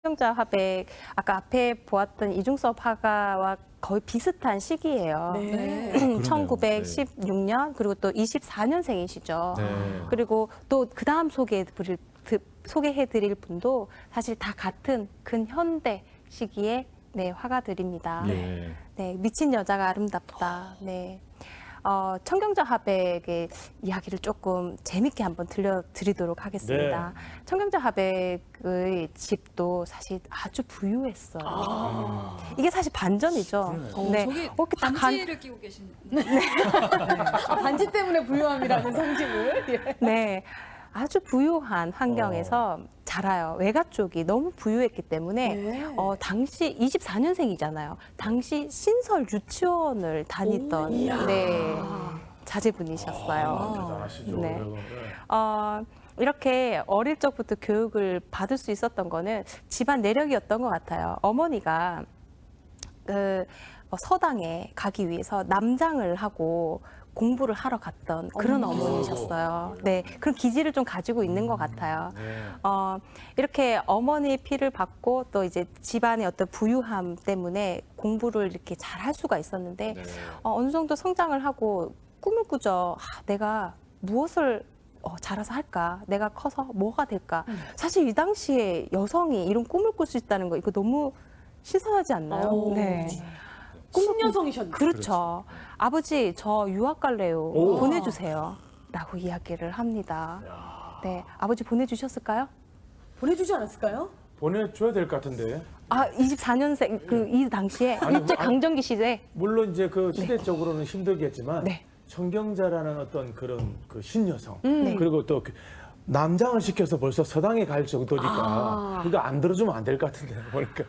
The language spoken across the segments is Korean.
청경자 화백 아까 앞에 보았던 이중섭 화가와 거의 비슷한 시기예요. 네. 그러네요. 1916년 그리고 또 24년생이시죠. 네. 그리고 또 그다음 소개해드릴 분도 사실 다 같은 근현대 시기의 네, 화가들입니다. 예. 네, 미친 여자가 아름답다. 네. 청경자 화백의 이야기를 조금 재밌게 한번 들려드리도록 하겠습니다. 네. 청경자 화백의 집도 사실 아주 부유했어요. 이게 사실 반전이죠. 네. 저기 이렇게 딱 반지를 끼고 계신. 반지 때문에 부유함이라는 상징을. 예. 네. 아주 부유한 환경에서 자라요. 외가 쪽이 너무 부유했기 때문에 네. 당시 24년생이잖아요. 당시 신설 유치원을 다니던 네, 자제분이셨어요. 대단하시죠. 네. 그래도, 네. 이렇게 어릴 적부터 교육을 받을 수 있었던 거는 집안 내력이었던 것 같아요. 어머니가 서당에 가기 위해서 남장을 하고 공부를 하러 갔던 그런 어머니셨어요. 네, 그런 기질을 좀 가지고 있는 것 같아요. 네. 이렇게 어머니의 피를 받고 또 이제 집안의 어떤 부유함 때문에 공부를 이렇게 잘 할 수가 있었는데 네. 어느 정도 성장을 하고 꿈을 꾸죠. 내가 무엇을 자라서 할까? 내가 커서 뭐가 될까? 사실 이 당시에 여성이 이런 꿈을 꿀 수 있다는 거 이거 너무 신선하지 않나요? 오. 네. 신여성이셨네요. 그렇죠. 아버지 저 유학 갈래요. 오. 보내주세요. 라고 이야기를 합니다. 네, 아버지 보내주셨을까요? 보내주지 않았을까요? 보내줘야 될 것 같은데. 24년생 이 당시에 일제 강점기 시대. 물론 이제 그 시대적으로는 힘들겠지만 네. 청경자라는 어떤 그런 그 신여성 네. 그리고 또 남장을 시켜서 벌써 서당에 갈 정도니까 그거 안 들어주면 안 될 것 같은데 보니까.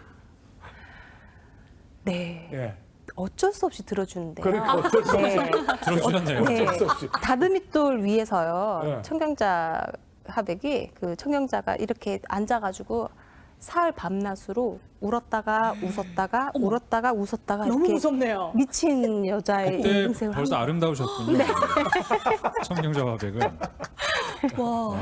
네, 예. 어쩔 수 없이 들어주는데요. 그러니까 어쩔 수 없이 네. 들어주셨네요. 네. 어쩔 수 없이. 다듬이돌 위에서요. 네. 청경자 화백이 그 청경자가 이렇게 앉아가지고 사흘 밤낮으로 울었다가 웃었다가 울었다가 웃었다가 너무 이렇게 무섭네요. 미친 여자의 그때 인생을 벌써 합니다. 아름다우셨군요. 청경자 화백은. 오.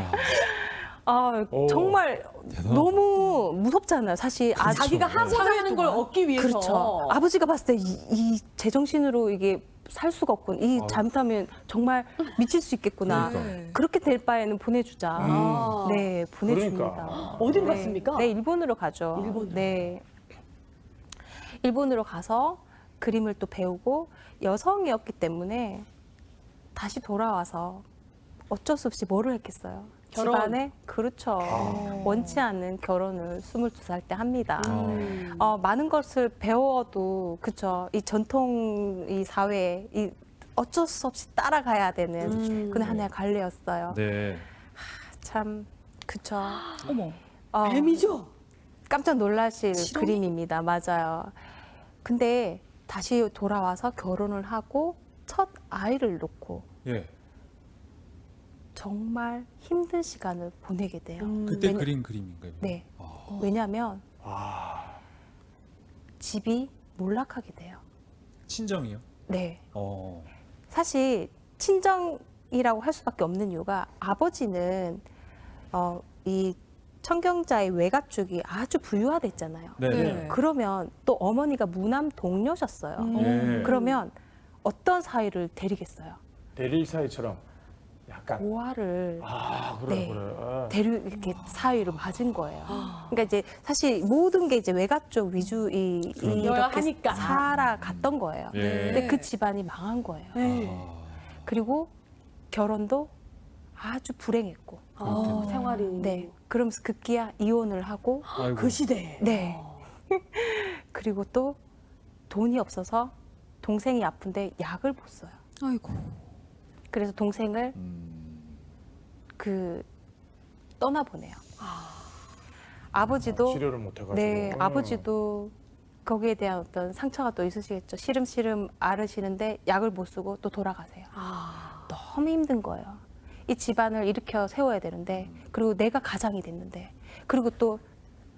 정말 너무 무섭잖아요. 사실 자기가 하고자 하는 걸 얻기 위해서. 그렇죠. 아버지가 봤을 때 이 제정신으로 이게 살 수가 없군. 이 잘못하면 정말 미칠 수 있겠구나. 그러니까. 그렇게 될 바에는 보내주자. 네, 보내줍니다. 그러니까. 어디로 네. 갔습니까? 네, 일본으로 가죠. 일본으로. 네. 일본으로 가서 그림을 또 배우고 여성이었기 때문에 다시 돌아와서 어쩔 수 없이 뭐를 했겠어요. 결혼. 집안에 그렇죠. 원치 않는 결혼을 22살 때 합니다. 많은 것을 배워도 그쵸. 이 전통 이 사회에 이 어쩔 수 없이 따라가야 되는 그런 하나의 관례였어요. 네. 참 그쵸. 어머. 뱀이죠? 깜짝 놀라실 그림입니다. 맞아요. 근데 다시 돌아와서 결혼을 하고 첫 아이를 놓고 예. 정말 힘든 시간을 보내게 돼요. 그때 왜냐- 그린 그림인가요? 네. 왜냐하면 아, 집이 몰락하게 돼요. 친정이요? 네. 어. 사실 친정이라고 할 수밖에 없는 이유가 아버지는 이 청경자의 외가 쪽이 아주 부유하댔잖아요. 네. 네. 그러면 또 어머니가 무남 동료셨어요. 네. 그러면 어떤 사위를 데리겠어요? 대릴 사이처럼 약간. 고아를 그래 네. 그래. 이렇게 사위로 맞은 거예요. 그러니까 이제 사실 모든 게 이제 외가 쪽 위주 이렇게 하니까. 살아갔던 거예요. 예. 근데 그 집안이 망한 거예요. 그리고 결혼도 아주 불행했고, 생활이. 네. 그러면서 급기야 이혼을 하고, 아이고. 그 시대에. 네. 그리고 또 돈이 없어서 동생이 아픈데 약을 못 써요. 아이고. 그래서 동생을 떠나보내요. 아버지도 치료를 못 해가지고. 네, 아버지도 거기에 대한 어떤 상처가 또 있으시겠죠. 시름시름 앓으시는데 약을 못 쓰고 또 돌아가세요. 너무 힘든 거예요. 이 집안을 일으켜 세워야 되는데, 그리고 내가 가장이 됐는데, 그리고 또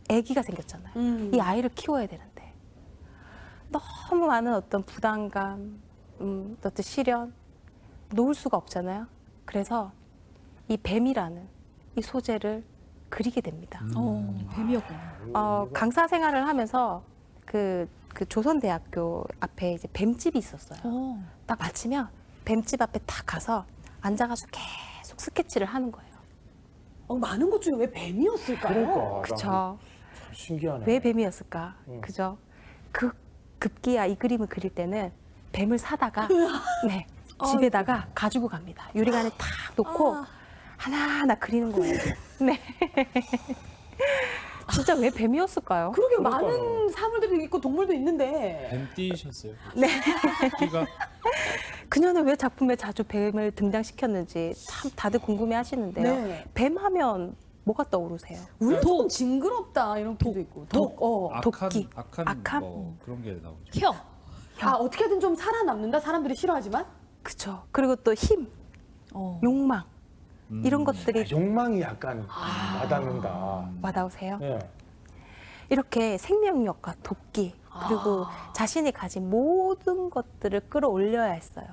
아기가 생겼잖아요. 이 아이를 키워야 되는데 너무 많은 어떤 부담감, 어떤 시련 놓을 수가 없잖아요. 그래서 이 뱀이라는 이 소재를 그리게 됩니다. 뱀이었구나. 강사 생활을 하면서 그 조선대학교 앞에 이제 뱀집이 있었어요. 딱 마치면 뱀집 앞에 딱 가서 앉아가지고 계속 스케치를 하는 거예요. 많은 것 중에 왜 뱀이었을까요? 그러니까. 그쵸. 참 신기하네. 왜 뱀이었을까? 그죠? 급기야 이 그림을 그릴 때는 뱀을 사다가 네, 집에다가 가지고 갑니다. 유리관에 탁 놓고 하나하나 그리는 거예요. 네. 진짜 왜 뱀이었을까요? 그러게 그러니까요. 많은 사물들이 있고 동물도 있는데. 뱀 띠셨어요? 네. 띠가 그녀는 왜 작품에 자주 뱀을 등장시켰는지 참 다들 궁금해 하시는데요. 네. 뱀 하면 뭐가 떠오르세요? 우리 조금 징그럽다 이런 표도 있고. 도끼. 악한 악함? 뭐 그런 게 나오죠. 혀. 어떻게든 좀 살아남는다. 사람들이 싫어하지만. 그쵸. 그리고 또 힘, 욕망 이런 것들이 욕망이 약간 와닿는다. 와닿으세요? 예. 이렇게 생명력과 도끼 그리고 자신이 가진 모든 것들을 끌어올려야 했어요.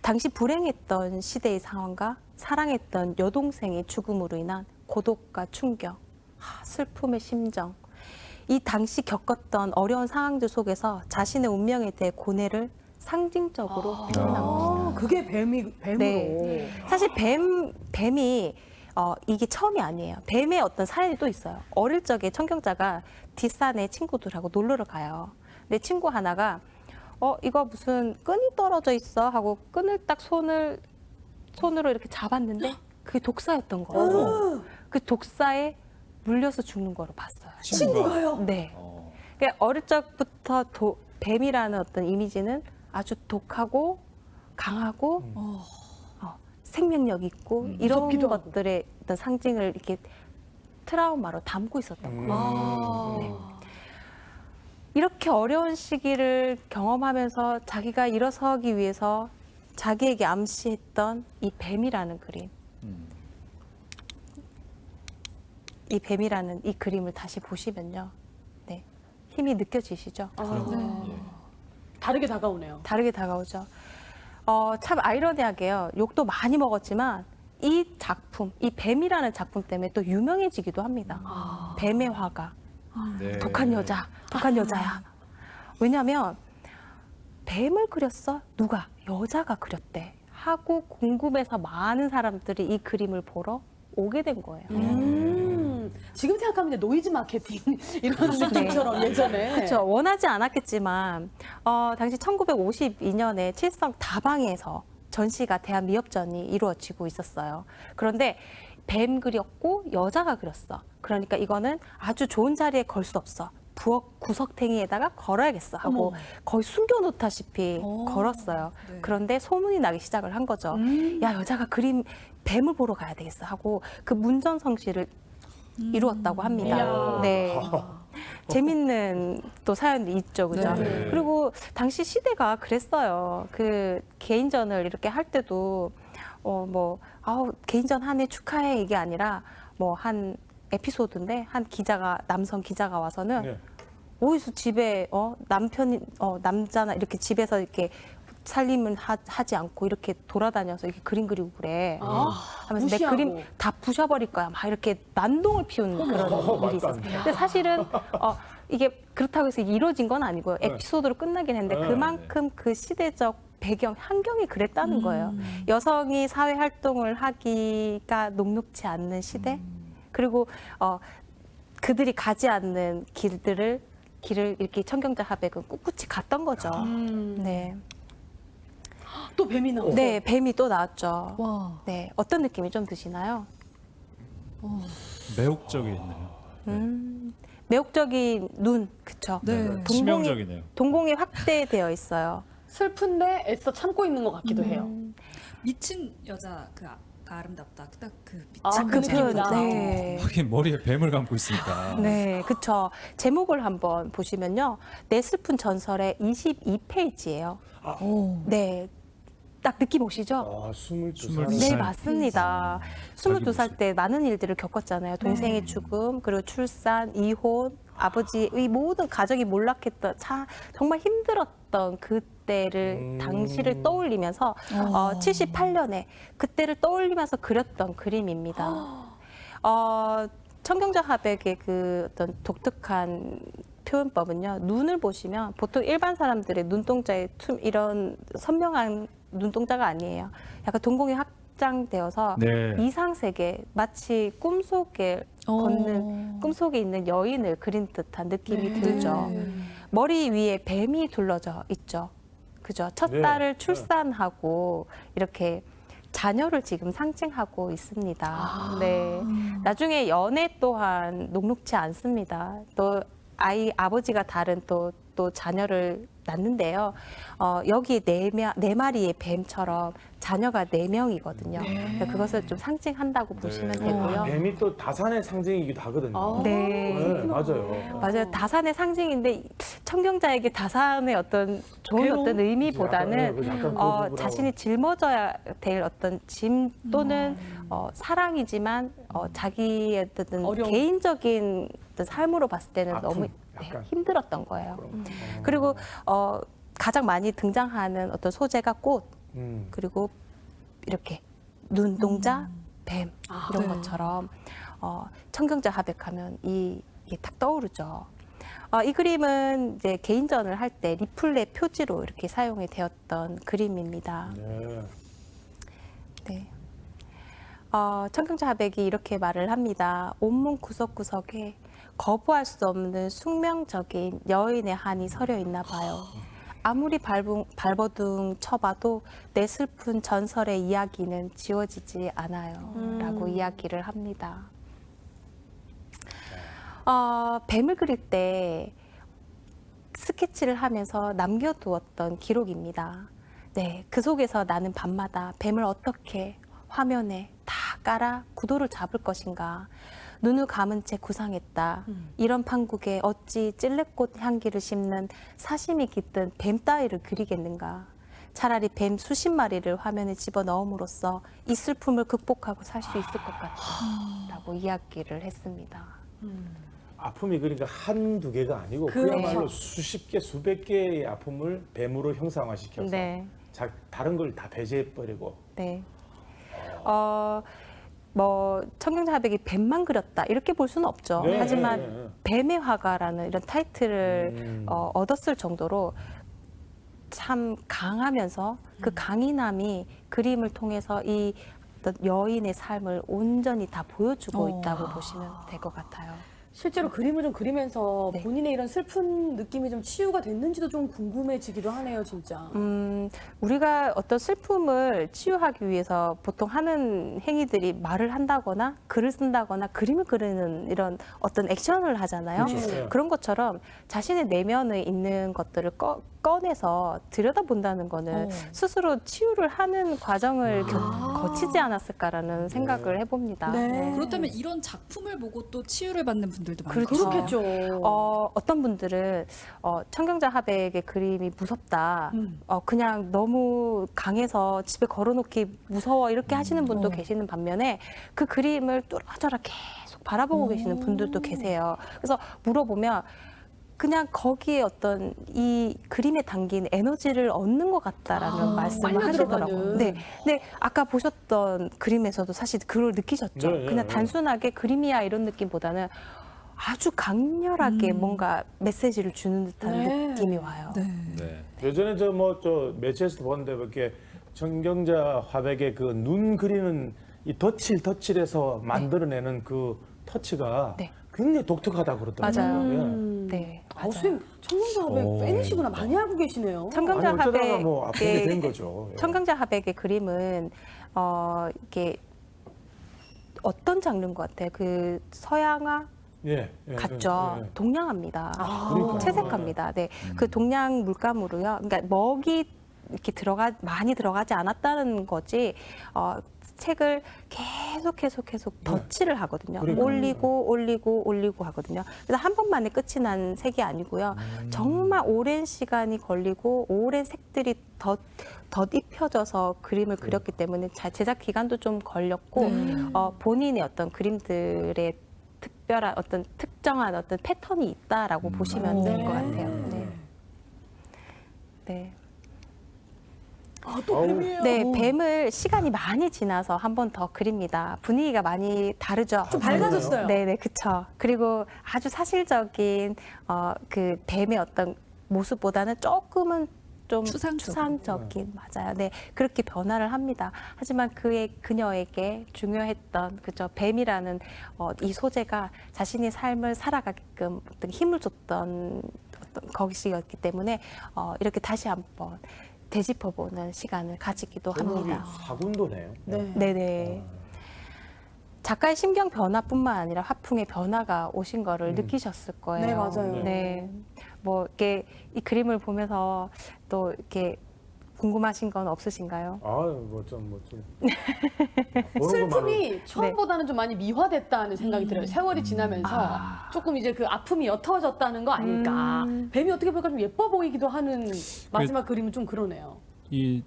당시 불행했던 시대의 상황과 사랑했던 여동생의 죽음으로 인한 고독과 충격, 슬픔의 심정, 이 당시 겪었던 어려운 상황들 속에서 자신의 운명에 대해 고뇌를 상징적으로 표현한 것입니다. 그게 뱀으로. 네. 사실 뱀이 이게 처음이 아니에요. 뱀의 어떤 사연이 또 있어요. 어릴 적에 청경자가 뒷산에 친구들하고 놀러를 가요. 근데 친구 하나가 이거 무슨 끈이 떨어져 있어 하고 끈을 딱 손으로 이렇게 잡았는데 그게 독사였던 거예요. 그 독사에 물려서 죽는 거로 봤어요. 친구가요? 네. 어. 그러니까 어릴 적부터 뱀이라는 어떤 이미지는 아주 독하고 강하고 생명력 있고 이런 무섭기도 하고. 것들의 어떤 상징을 이렇게 트라우마로 담고 있었던 거예요. 이렇게 어려운 시기를 경험하면서 자기가 일어서기 위해서 자기에게 암시했던 이 뱀이라는 그림, 이 뱀이라는 이 그림을 다시 보시면요, 네, 힘이 느껴지시죠? 예. 다르게 다가오네요. 다르게 다가오죠. 참 아이러니하게요. 욕도 많이 먹었지만 이 작품, 이 뱀이라는 작품 때문에 또 유명해지기도 합니다. 뱀의 화가. 네. 독한 여자, 독한 여자야. 왜냐하면 뱀을 그렸어? 누가? 여자가 그렸대. 하고 궁금해서 많은 사람들이 이 그림을 보러 오게 된 거예요. 지금 생각하면 이제 노이즈 마케팅 이런 느낌처럼 예전에. 그렇죠. 원하지 않았겠지만 당시 1952년에 칠성 다방에서 전시가 대한미협전이 이루어지고 있었어요. 그런데 뱀 그렸고 여자가 그렸어. 그러니까 이거는 아주 좋은 자리에 걸 수 없어. 부엌 구석탱이에다가 걸어야겠어 하고 거의 숨겨놓다시피 걸었어요. 그런데 소문이 나기 시작을 한 거죠. 야, 여자가 그림 뱀을 보러 가야 되겠어 하고 그 문전성시를 이루었다고 합니다. 이야. 네. 재밌는 또 사연이 있죠, 그죠? 네. 그리고 당시 시대가 그랬어요. 그 개인전을 이렇게 할 때도 개인전 한 해 축하해 이게 아니라 뭐 한 에피소드인데 한 기자가 남성 기자가 와서는 네. 어디서 집에 남자나 이렇게 집에서 이렇게 살림을 하지 않고 이렇게 돌아다녀서 이렇게 그림 그리고 그래. 하면서 내 무시하고. 그림 다 부셔버릴 거야. 막 이렇게 난동을 피운 그런 일이 말도 있었어요. 안 돼. 근데 사실은 이게 그렇다고 해서 이루어진 건 아니고요. 에피소드로 끝나긴 했는데 네. 그만큼 그 시대적 배경, 환경이 그랬다는 거예요. 여성이 사회 활동을 하기가 녹록치 않는 시대. 그리고 그들이 가지 않는 길을 이렇게 청경자 화백은 꿋꿋이 갔던 거죠. 네. 또 뱀이 나오고. 네, 뱀이 또 나왔죠. 와. 네, 어떤 느낌이 좀 드시나요? 매혹적이네요. 매혹적인 눈, 그쵸? 네. 치명적이네요. 동공이 확대되어 있어요. 슬픈데 애써 참고 있는 것 같기도 해요. 미친 여자 아름답다. 딱 그 아, 미친 그 여자. 느낌이다. 네. 하긴 머리에 뱀을 감고 있으니까. 네, 그쵸. 제목을 한번 보시면요. 내 슬픈 전설의 22페이지예요. 네. 딱 느낌 오시죠? 22살. 네, 살. 맞습니다. 자기 22살 때 많은 일들을 겪었잖아요. 동생의 죽음, 그리고 출산, 이혼, 아버지의 모든 가족이 몰락했던, 정말 힘들었던 그때를, 당시를 떠올리면서 78년에 그때를 떠올리면서 그렸던 그림입니다. 청경자 화백의 그 어떤 독특한 표현법은요. 눈을 보시면 보통 일반 사람들의 눈동자의 이런 선명한 눈동자가 아니에요. 약간 동공이 확장되어서 네. 이상세계, 마치 꿈속에 걷는 꿈속에 있는 여인을 그린 듯한 느낌이 들죠. 머리 위에 뱀이 둘러져 있죠. 그죠? 첫 네. 딸을 출산하고 이렇게 자녀를 지금 상징하고 있습니다. 네. 나중에 연애 또한 녹록지 않습니다. 또 아버지가 다른 또 자녀를 낳는데요. 여기 네 마리의 뱀처럼 자녀가 4명이거든요. 그것을 좀 상징한다고 보시면 되고요. 뱀이 또 다산의 상징이기도 하거든요. 네. 네, 맞아요. 맞아요. 다산의 상징인데 청경자에게 다산의 어떤 좋은 괴로움? 어떤 의미보다는 약간 그거라고. 자신이 짊어져야 될 어떤 짐 또는 사랑이지만 자기의 어떤 어려움. 개인적인 어떤 삶으로 봤을 때는 아픔, 너무 약간. 힘들었던 거예요. 그리고 가장 많이 등장하는 어떤 소재가 꽃 그리고 이렇게 눈동자, 뱀 이런 네. 것처럼 청경자 화백하면 이게 딱 떠오르죠. 이 그림은 이제 개인전을 할 때 리플렛 표지로 이렇게 사용이 되었던 그림입니다. 네. 네. 청경자 화백이 이렇게 말을 합니다. 온몸 구석구석에 거부할 수 없는 숙명적인 여인의 한이 서려 있나 봐요. 아무리 발버둥 쳐봐도 내 슬픈 전설의 이야기는 지워지지 않아요. 라고 이야기를 합니다. 뱀을 그릴 때 스케치를 하면서 남겨두었던 기록입니다. 네, 그 속에서 나는 밤마다 뱀을 어떻게 화면에 다 깔아 구도를 잡을 것인가. 눈을 감은 채 구상했다. 이런 판국에 어찌 찔레꽃 향기를 심는 사심이 깃든 뱀 따위를 그리겠는가. 차라리 뱀 수십 마리를 화면에 집어넣음으로써 이 슬픔을 극복하고 살 수 있을 것 같다. 라고 이야기를 했습니다. 아픔이 그러니까 한두 개가 아니고 그야말로 수십 개, 수백 개의 아픔을 뱀으로 형상화시켜서 네. 다른 걸 다 배제해버리고. 네. 청경자 화백이 뱀만 그렸다 이렇게 볼 수는 없죠. 네, 하지만 네. 뱀의 화가라는 이런 타이틀을 얻었을 정도로 참 강하면서 그 강인함이 그림을 통해서 이 어떤 여인의 삶을 온전히 다 보여주고 있다고 보시면 될 것 같아요. 실제로 그림을 좀 그리면서 네. 본인의 이런 슬픈 느낌이 좀 치유가 됐는지도 좀 궁금해지기도 하네요, 진짜. 우리가 어떤 슬픔을 치유하기 위해서 보통 하는 행위들이 말을 한다거나 글을 쓴다거나 그림을 그리는 이런 어떤 액션을 하잖아요. 그렇죠. 그런 것처럼 자신의 내면에 있는 것들을 꺼내서 들여다본다는 거는 스스로 치유를 하는 과정을 거치지 않았을까라는 생각을 해봅니다. 네. 그렇다면 이런 작품을 보고 또 치유를 받는 분들도 많죠. 그렇죠. 그렇겠죠. 어떤 분들은 청경자 화백의 그림이 무섭다. 그냥 너무 강해서 집에 걸어놓기 무서워 이렇게 하시는 분도 계시는 반면에 그 그림을 뚫어져라 계속 바라보고 계시는 분들도 계세요. 그래서 물어보면 그냥 거기에 어떤 이 그림에 담긴 에너지를 얻는 것 같다라는 말씀을 빨려 하시더라고요. 들어가는. 네. 근데 아까 보셨던 그림에서도 사실 그걸 느끼셨죠. 네, 네, 그냥 네. 단순하게 그림이야 이런 느낌보다는 아주 강렬하게 뭔가 메시지를 주는 듯한 네. 느낌이 와요. 네. 네. 예전에 저 매체에서 봤는데 이렇게 청경자 화백의 그 눈 그리는 이 덧칠해서 만들어내는 그 터치가 네. 굉장히 독특하다고 그러더라고요. 맞아요. 예. 네. 선생님, 청년자 화백 오. 팬이시구나. 많이 알고 계시네요. 청경자 아니, 어쩌다가 화백, 뭐 아프게 된 거죠. 예. 청경자 화백의 그림은 이게 어떤 장르인 것 같아요? 그 서양화 예, 예, 같죠. 예, 예. 동양화입니다. 그러니까요. 채색화입니다. 네, 그 동양 물감으로요. 그러니까 먹이 이렇게 많이 들어가지 않았다는 거지. 책을 계속 덧칠을 하거든요. 그러니까요. 올리고 하거든요. 그래서 한 번만에 끝이 난 색이 아니고요. 정말 오랜 시간이 걸리고 오랜 색들이 덧입혀져서 그림을 그렸기 때문에 제작 기간도 좀 걸렸고 본인의 어떤 그림들의 특별한 어떤 특정한 어떤 패턴이 있다라고 보시면 될 것 같아요. 네. 네. 또 뱀이에요. 네, 뱀을 시간이 많이 지나서 한 번 더 그립니다. 분위기가 많이 다르죠. 좀 밝아졌어요. 네네, 그쵸. 그리고 아주 사실적인 그 뱀의 어떤 모습보다는 조금은 좀 추상적인 맞아요. 네, 그렇게 변화를 합니다. 하지만 그녀에게 중요했던 그죠 뱀이라는 이 소재가 자신의 삶을 살아가게끔 어떤 힘을 줬던 어떤 것이었기 때문에 이렇게 다시 한번 되짚어보는 시간을 가지기도 제목이 합니다. 사군도네요. 네. 네네. 작가의 심경 변화뿐만 아니라 화풍의 변화가 오신 거를 느끼셨을 거예요. 네, 맞아요. 네. 뭐 이렇게 이 그림을 보면서 또 이렇게 궁금하신 건 없으신가요? 좀 슬픔이 처음보다는 좀 많이 미화됐다는 생각이 들어요. 세월이 지나면서 조금 이제 그 아픔이 옅어졌다는 거 아닐까. 뱀이 어떻게 보니까 좀 예뻐 보이기도 하는 마지막 그림은 좀 그러네요. 이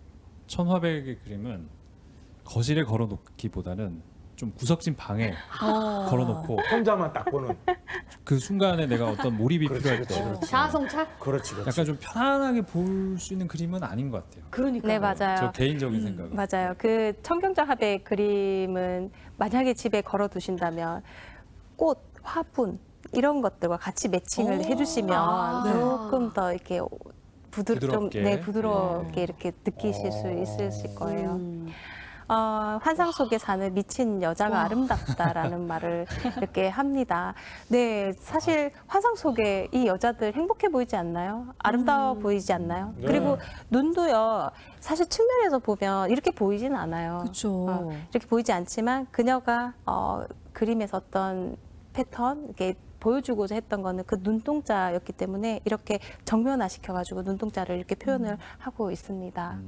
천화백의 그림은 거실에 걸어놓기보다는 좀 구석진 방에 걸어놓고 혼자만 딱 보는. 그 순간에 내가 어떤 몰입이 필요할 때 자아성찰? 그렇지. 약간 좀 편안하게 볼 수 있는 그림은 아닌 것 같아요. 그러니까. 네, 맞아요. 저 개인적인 생각은. 맞아요. 그 청경자 화백 그림은 만약에 집에 걸어 두신다면 꽃, 화분 이런 것들과 같이 매칭을 해주시면 조금 더 이렇게 부드럽게. 부드럽게 이렇게 느끼실 수 있으실 거예요. 환상 속에 사는 미친 여자가 아름답다라는 말을 이렇게 합니다. 네, 사실 환상 속에 이 여자들 행복해 보이지 않나요? 아름다워 보이지 않나요? 네. 그리고 눈도요, 사실 측면에서 보면 이렇게 보이진 않아요. 그렇죠. 이렇게 보이지 않지만 그녀가 그림에서 어떤 패턴, 이렇게 보여주고자 했던 거는 그 눈동자였기 때문에 이렇게 정면화 시켜가지고 눈동자를 이렇게 표현을 하고 있습니다.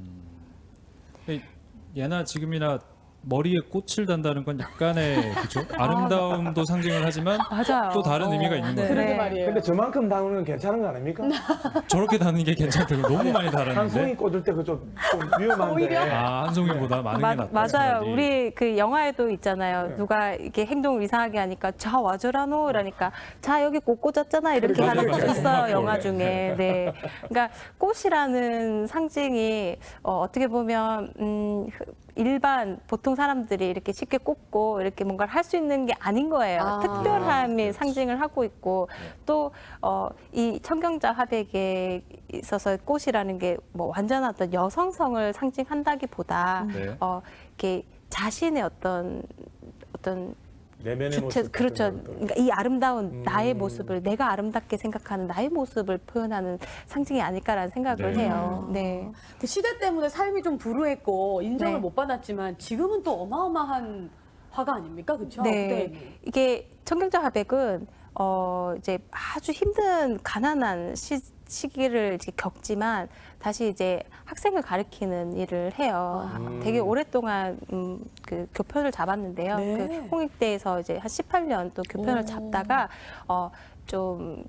예나 지금이나 머리에 꽃을 단다는 건 약간의 그죠? 아름다움도 상징을 하지만 맞아요. 또 다른 의미가 있는 거예요. 그러게 네. 말이에요. 근데 저만큼 다루는 건 괜찮은 거 아닙니까? 저렇게 다는 게 괜찮다고 너무 많이 한 달았는데. 송이 꽂을 때 그 좀 위험한데. 한 송이보다 많은 게 낫다. 맞아요. 생각이. 우리 그 영화에도 있잖아요. 네. 누가 이렇게 행동을 이상하게 하니까 자 와줘라노 이러니까 자 여기 꽃 꽂았잖아 이렇게 맞아요, 하는 거 맞아요. 있어요. 네. 영화 중에. 네. 그러니까 꽃이라는 상징이 어떻게 보면 일반 보통 사람들이 이렇게 쉽게 꽂고 이렇게 뭔가를 할 수 있는 게 아닌 거예요. 특별함이 상징을 하고 있고 또 이 청경자 화백에 있어서 꽃이라는 게 뭐 완전한 어떤 여성성을 상징한다기보다 네. 이렇게 자신의 어떤 내면의 주체 모습. 그렇죠. 같은 것들. 그러니까 이 아름다운 나의 모습을 내가 아름답게 생각하는 나의 모습을 표현하는 상징이 아닐까라는 생각을 네. 해요. 네. 그 시대 때문에 삶이 좀 불우했고 인정을 네. 못 받았지만 지금은 또 어마어마한 화가 아닙니까? 그렇죠? 네. 이게 청경자 화백은 이제 아주 힘든 가난한 시기를 이제 겪지만 다시 이제 학생을 가르치는 일을 해요. 되게 오랫동안 그 교편을 잡았는데요. 네. 그 홍익대에서 이제 한 18년 또 교편을 잡다가 좀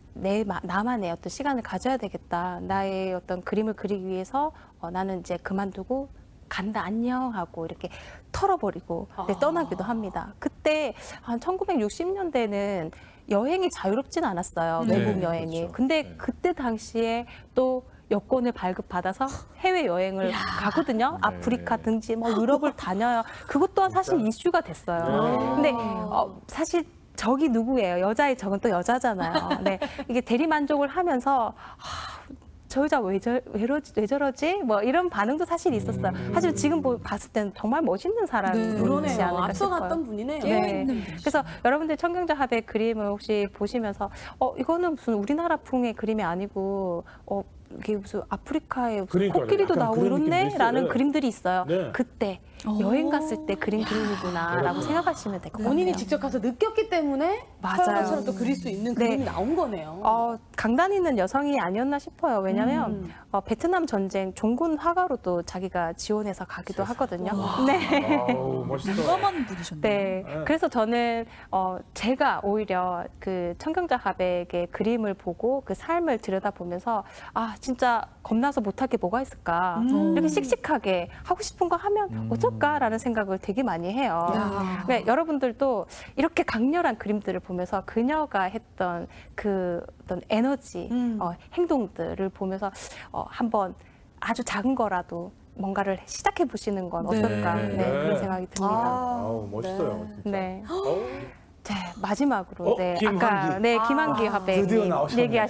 나만의 어떤 시간을 가져야 되겠다. 나의 어떤 그림을 그리기 위해서 나는 이제 그만두고 간다 안녕 하고 이렇게 털어버리고 떠나기도 합니다. 그때 한 1960년대는 여행이 자유롭진 않았어요. 네, 외국 여행이. 그렇죠. 근데 네. 그때 당시에 또 여권을 발급받아서 해외 여행을 가거든요. 네. 아프리카 등지 뭐 유럽을 다녀요. 그것 또한 사실 이슈가 됐어요. 근데 사실 적이 누구예요? 여자의 적은 또 여자잖아요. 네. 이게 대리 만족을 하면서 저 여자 왜 저러지? 뭐 이런 반응도 사실 있었어요. 하지만 지금 봤을 때는 정말 멋있는 사람이지 그러네요. 않을까 앞서갔던 싶어요. 분이네요. 네. 그래서 여러분들 청경자 화백 그림을 혹시 보시면서 이거는 무슨 우리나라풍의 그림이 아니고 이게 무슨 아프리카에 무슨 그러니까요. 코끼리도 약간 나오고 그런 느낌도 이렇네라는 있어요. 그림들이 있어요. 네. 그때 여행 갔을 때 그린 그림이구나라고 생각하시면 될 것 같아요. 본인이 직접 가서 느꼈기 때문에 맞아요. 서양처럼 또 그릴 수 있는 네. 그림이 나온 거네요. 강단 있는 여성이 아니었나 싶어요. 왜냐하면 베트남 전쟁 종군 화가로도 자기가 지원해서 가기도 하거든요. 네. 아우, 멋있어. 유명한 분이셨네요. 네. 네. 그래서 저는 제가 오히려 그 청경자 화백의 그림을 보고 그 삶을 들여다보면서 진짜 겁나서 못할 게 뭐가 있을까. 이렇게 씩씩하게 하고 싶은 거 하면 어쩔까라는 생각을 되게 많이 해요. 그러니까 여러분들도 이렇게 강렬한 그림들을 보면서 그녀가 했던 그 어떤 에너지, 행동들을 보면서 한번 아주 작은 거라도 뭔가를 시작해 보시는 건 네. 어떨까 네, 그런 생각이 듭니다. 아우, 멋있어요. 진짜. 네. 어우. 자, 마지막으로 네, 김환기. 아까 네 김환기 화백 드디어 나오셨네. 얘기하셨.